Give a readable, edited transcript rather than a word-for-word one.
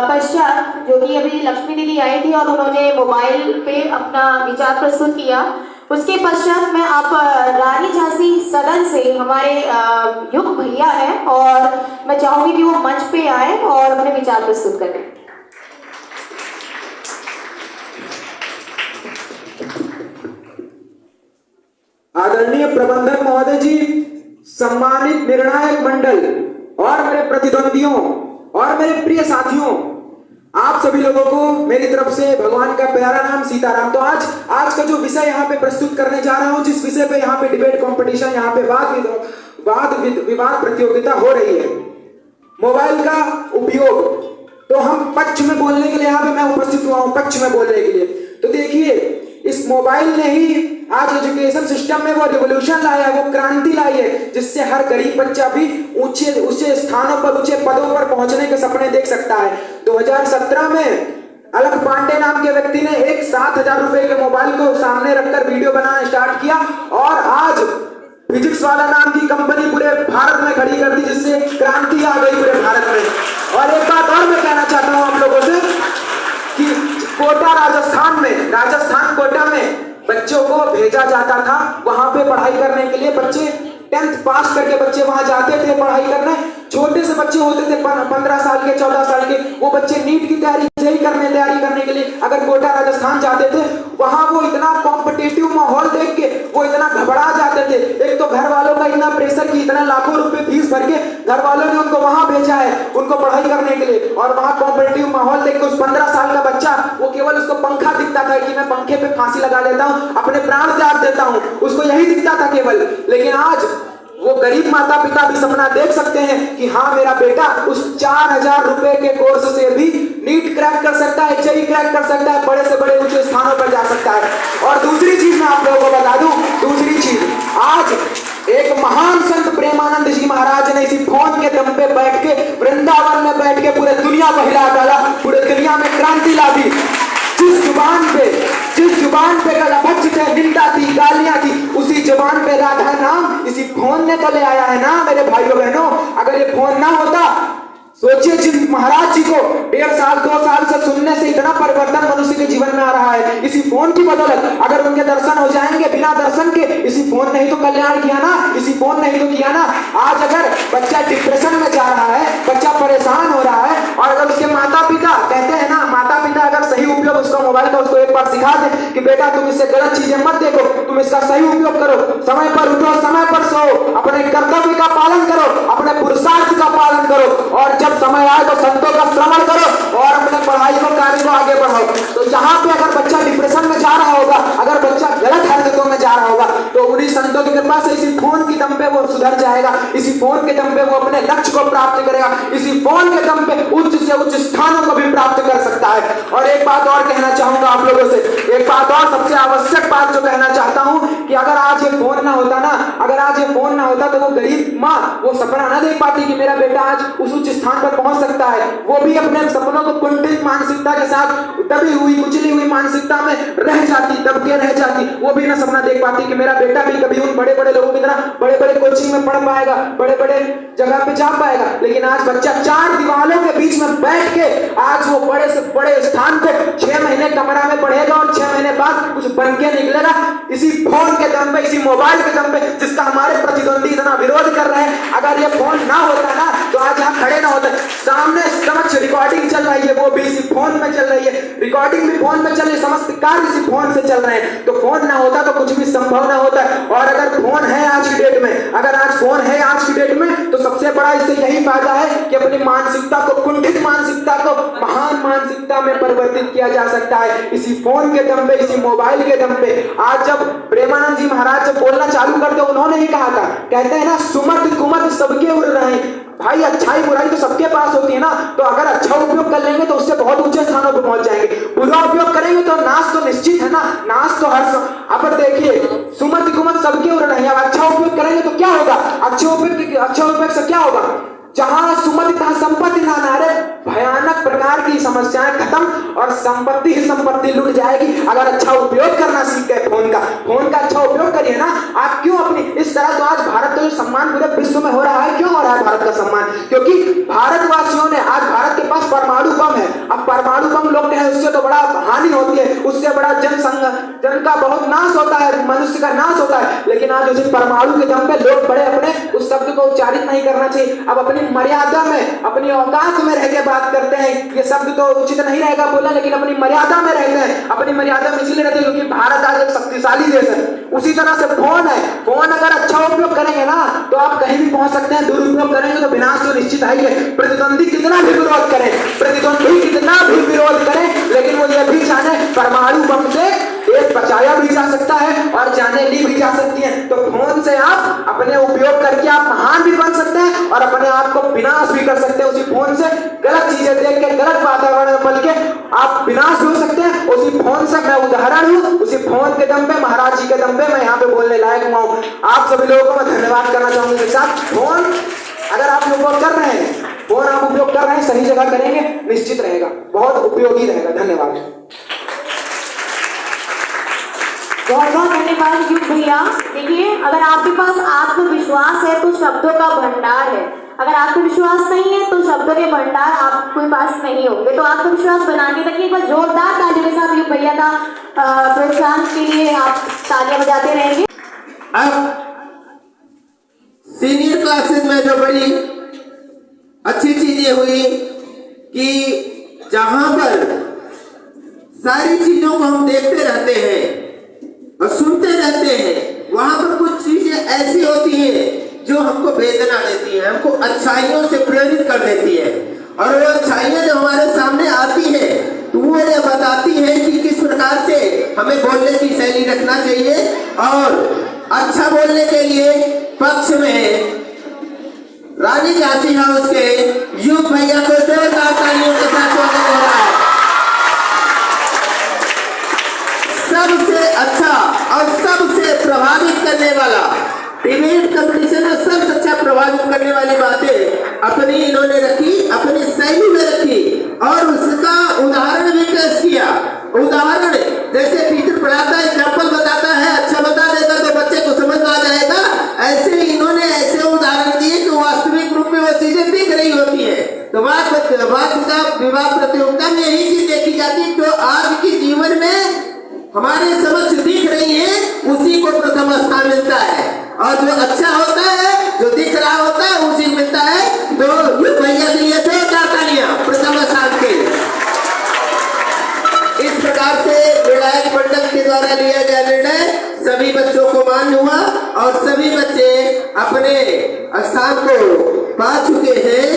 पश्चात जो कि अभी लक्ष्मी दीदी आई थी और उन्होंने मोबाइल पे अपना विचार प्रस्तुत किया, उसके पश्चात मैं आप रानी झांसी सदन से हमारे युग भैया हैं और मैं चाहूंगी कि वो मंच पे आए और अपने विचार प्रस्तुत करें। आदरणीय प्रबंधक महोदय जी, सम्मानित निर्णायक मंडल और मेरे प्रतिद्वंदियों और मेरे प्रिय साथियों, आप सभी लोगों को मेरी तरफ से भगवान का प्यारा नाम सीताराम। तो आज का जो विषय यहाँ पे प्रस्तुत करने जा रहा हूँ, जिस विषय पे यहाँ पे डिबेट कंपटीशन, यहाँ पे वाद विवाद प्रतियोगिता हो रही है, मोबाइल का उपयोग। तो हम पक्ष में बोलने के लिए यहाँ पे मैं उपस्थित हुआ हूँ, पक्ष में बोलने के लिए। तो देखिए, इस मोबाइल ने ही आज एजुकेशन सिस्टम में वो रिवोल्यूशन लाया है, वो क्रांति लाई है, जिससे हर गरीब बच्चा भी ऊंचे स्थानों पर, ऊंचे पदों पर पहुंचने के सपने देख सकता है। 2017 में अलख पांडे नाम के व्यक्ति ने एक 7,000 रुपए के मोबाइल को सामने रखकर वीडियो बनाना स्टार्ट किया और आज फिजिक्स वाला नाम की कंपनी पूरे भारत में खड़ी कर दी, जिससे क्रांति आ गई पूरे भारत में। और एक बात और मैं कहना चाहता हूं आप लोगों से कि कोटा राजस्थान कोटा में बच्चों को भेजा जाता था वहां पे पढ़ाई करने के लिए। बच्चे 10th पास करके बच्चे वहां जाते थे पढ़ाई करने। छोटे से बच्चे होते थे 15 साल के, 14 साल के, वो बच्चे नीट की तैयारी करने के लिए अगर कोटा राजस्थान जाते थे, वहां वो इतना कॉम्पिटिटिव माहौल देख के वो इतना घबरा जाते थे। एक तो घर वालों का इतना प्रेशर कि इतना लाखों रुपए फीस भर के घर वालों ने उनको वहां भेजा है उनको पढ़ाई करने के लिए, और वहां कॉम्पिटिटिव माहौल देख के उस 15 साल का बच्चा, वो केवल उसको पंखा दिखता था कि मैं पंखे पे फांसी लगा लेता हूं, अपने प्राण त्याग देता हूं, उसको यही दिखता था केवल। लेकिन आज वो गरीब माता पिता भी सपना देख सकते हैं कि हाँ, मेरा बेटा उस 4,000 रुपए के कोर्स से भी नीट क्रैक कर सकता है, जेईई क्रैक कर सकता है, बड़े से बड़े ऊंचे स्थानों पर जा सकता है। और दूसरी चीज मैं आप लोगों को बता दूं, दूसरी चीज, आज एक महान संत प्रेमानंद जी महाराज ने इसी फोन के दम पे बैठ के, वृंदावन में बैठ के पूरे दुनिया को हिला डाला, पूरे दुनिया में क्रांति ला दी। जिस जुबान पे गलत थे, निंदा थी, गालियां थी, उसी जुबान पे राधा नाम इसी फोन ने तो ले आया है ना मेरे भाइयों बहनों। अगर ये फोन ना होता, सोचिए जिन महाराज जी को 1.5 साल 2 साल से सुनने से इतना परिवर्तन मनुष्य के जीवन में आ रहा है, इसी फोन की बदौलत अगर उनके दर्शन हो जाएंगे, बिना दर्शन के, इसी फोन ने ही तो कल्याण किया ना, इसी फोन ने ही तो किया ना। आज अगर बच्चा डिप्रेशन में जा रहा है, बच्चा परेशान हो रहा है, और अगर उसके माता पिता कहते हैं ना, माता पिता अगर सही उपयोग उसका मोबाइल का उसको एक बार सिखा दे कि बेटा तुम इससे गलत चीजें मत देखो, तुम इसका सही उपयोग करो, समय पर उठो, समय पर सो, अपने कर्तव्य का पालन करो, अपने पुरुषार्थ का पालन करो, और जब समय आए तो संतों का श्रवण करो और अपने पढ़ाई को, कार्य को आगे बढ़ाओ। तो जहां पे अगर बच्चा डिप्रेशन में जा रहा होगा, अगर बच्चा गलत हरकतों में जा रहा होगा, तो उन्हीं संतों की कृपा से इसी फोन की दम पे वो सुधर जाएगा, इसी फोन के दम पे वो अपने लक्ष्य को प्राप्त करेगा, इसी फोन के दम पे उच्च से उच्च स्थानों को भी प्राप्त कर सकता है। और एक बात और कहना चाहूंगा आप लोगों से, एक बात और सबसे आवश्यक बात जो कहना चाहता हूं कि अगर आज ये फोन ना होता ना, अगर आज ये फोन ना होता, तो वो गरीब माँ वो सपना ना देख पाती कि मेरा बेटा आज उस उच्च स्थान पर पहुंच सकता है। वो भी अपने सपनों को कुंठित मानसिकता के साथ, दबी हुई, कुचली हुई मानसिकता में रह जाती, दब के रह जाती। वो भी ना सपना देख पाती कि मेरा बेटा भी कभी उन बड़े बड़े लोगों की तरह बड़े बड़े कोचिंग में पढ़ पाएगा, बड़े बड़े जगह पे जा पाएगा। लेकिन आज बच्चा 4 दीवारों के बीच में बैठ के आज वो बड़े से बड़े स्थान को 6 महीने कमरा में पढ़ेगा और 6 महीने बाद कुछ बन के निकलेगा, इसी फोन के दम पे, इसी मोबाइल के दम पे, जिसका हमारे प्रतिद्वंदी इतना विरोध कर रहे हैं। अगर ये फोन ना होता ना, तो आज यहाँ खड़े ना होते। सामने समक्ष रिकॉर्डिंग चल रही है, वो भी इसी फोन में चल रही है, रिकॉर्डिंग भी फोन में चल रही है, समस्त कार्य इसी फोन से चल रहे हैं। तो फोन ना होता तो कुछ भी संभव ना होता। और अगर फोन है आज की डेट में, अगर आज फोन है आज की डेट में, तो सबसे बड़ा इससे यही फायदा है कि अपनी मानसिकता को, कुंठित मानसिकता को महान मानसिकता में परिवर्तित किया जा सकता है, इसी फोन के दम पे, इसी मोबाइल के दम पे। आज जब प्रेमानंद जी महाराज जब बोलना चालू करते, उन्होंने ही कहा था, कहते हैं ना, सुमत कुमत सबके उड़ रहे हैं। भाई अच्छाई बुराई तो सबके पास होती है ना, तो अगर अच्छा उपयोग कर लेंगे तो उससे बहुत ऊंचे स्थानों पर पहुंच जाएंगे, बुरा उपयोग करेंगे तो नाश तो निश्चित है ना, नाश तो हर। अब देखिए, सुमत कुमत सबके उड़ रहे हैं, अब अच्छा उपयोग करेंगे तो क्या होगा, अच्छे उपयोग से क्या होगा, जहां सुमति तहां संपत्ति ना नारे, भयानक प्रकार की समस्याएं खत्म और संपत्ति ही संपत्ति लुट जाएगी। अगर अच्छा उपयोग करना सीख गए फोन का अच्छा उपयोग करिए ना। आप क्यों अपनी इस तरह, तो आज भारत का जो सम्मान पूरे विश्व में हो रहा है, क्यों हो रहा है भारत का सम्मान? क्योंकि भारतवासियों ने, आज भारत के पास परमाणु बम है, उससे तो बड़ा हानि होती है, उससे बड़ा जन का बहुत नाश होता है, मनुष्य का नाश होता है। लेकिन आज उसी परमाणु के दम पे लोग बड़े अपने उस शब्द को उच्चारित नहीं करना चाहिए। अब अपनी मर्यादा में, अपनी औकात में रह के बात करते हैं। ये शब्द तो उचित नहीं रहेगा बोला, लेकिन अपनी मर्यादा में रहते हैं। अपनी मर्यादा में इसलिए रहते हैं क्योंकि भारत आज एक शक्तिशाली देश है। उसी तरह से फोन है, फोन अगर अच्छा उपयोग करेंगे ना तो आप कहीं भी पहुंच सकते हैं, दुरुपयोग करेंगे तो विनाश तो निश्चित है ही है। प्रतिद्वंदी कितना भी विरोध करें, प्रतिद्वंदी कितना भी विरोध करें, लेकिन वो ये भी जाने परमाणु बम से देश बचाया भी जा सकता है और जाने ली भी जा सकती है। तो फोन से आप अपने उपयोग करके आप महान भी बन सकते हैं और अपने आप को विनाश भी कर सकते हैं। उसी फोन से गलत चीजें देख के, गलत वातावरण में पल के आप विनाश भी हो सकते हैं। उसी फोन से मैं उदाहरण हूं, उसी फोन के दम पे, महाराज जी के दम पे मैं यहाँ पे बोलने लायक हुआ हूं। आप सभी लोगों को मैं धन्यवाद करना चाहूंगा। के साथ फोन अगर आप उपयोग कर रहे हैं, फोन आप उपयोग कर रहे हैं, सही जगह करेंगे, निश्चित रहेगा, बहुत उपयोगी रहेगा। धन्यवाद। बहुत बहुत धन्यवाद युग भैया। देखिए, अगर आपके पास आत्मविश्वास है तो शब्दों का भंडार है, अगर आत्मविश्वास नहीं है तो शब्दों के भंडार आपके पास नहीं होंगे। तो आत्मविश्वास बनाने के लिए एक बार जोरदार तालियों के साथ युग भैया का प्रोत्साहन के लिए आप तालियां बजाते रहेंगे। अब सीनियर क्लासेस में जो बड़ी अच्छी चीज ये हुई कि जहां पर सारी चीजों को हम देखते रहते हैं और सुनते रहते हैं, वहां पर कुछ चीजें ऐसी होती हैं जो हमको वेदना देती है, हमको अच्छाइयों से प्रेरित कर देती है। और वो अच्छाइयां जो हमारे सामने आती है तो वो ये बताती है कि किस प्रकार से हमें बोलने की शैली रखना चाहिए। और अच्छा बोलने के लिए पक्ष में रानी झांसी हाउस के युग भैया को जोरदार तालियों के साथ स्वागत हो रहा है। सबसे अच्छा और सबसे प्रभावित करने वाला डिबेट कंपटीशन में सबसे अच्छा प्रभावित करने वाली बातें अपनी इन्होंने रखी, अपनी शैली में रखी और उसका उदाहरण भी पेश किया। उदाहरण जैसे टीचर पढ़ाता है, एग्जाम्पल बताता है, अच्छा बता देगा तो बच्चे को समझ आ जाएगा, ऐसे इन्होंने ऐसे उदाहरण दिए कि वास्तविक रूप में वो चीजें दिख रही होती है। तो विवाह प्रतियोगिता में यही चीज देखी जाती है जो आज के जीवन में हमारे समक्ष दिख रही है, उसी को प्रथम स्थान मिलता है। और जो अच्छा होता है, जो दिख रहा होता है, उसी मिलता है। तो भैया के लिए जोरदार तालियां प्रथम स्थान के। इस प्रकार से विधायक मंडल के द्वारा लिया गया निर्णय सभी बच्चों को मान्य हुआ और सभी बच्चे अपने स्थान को पा चुके हैं।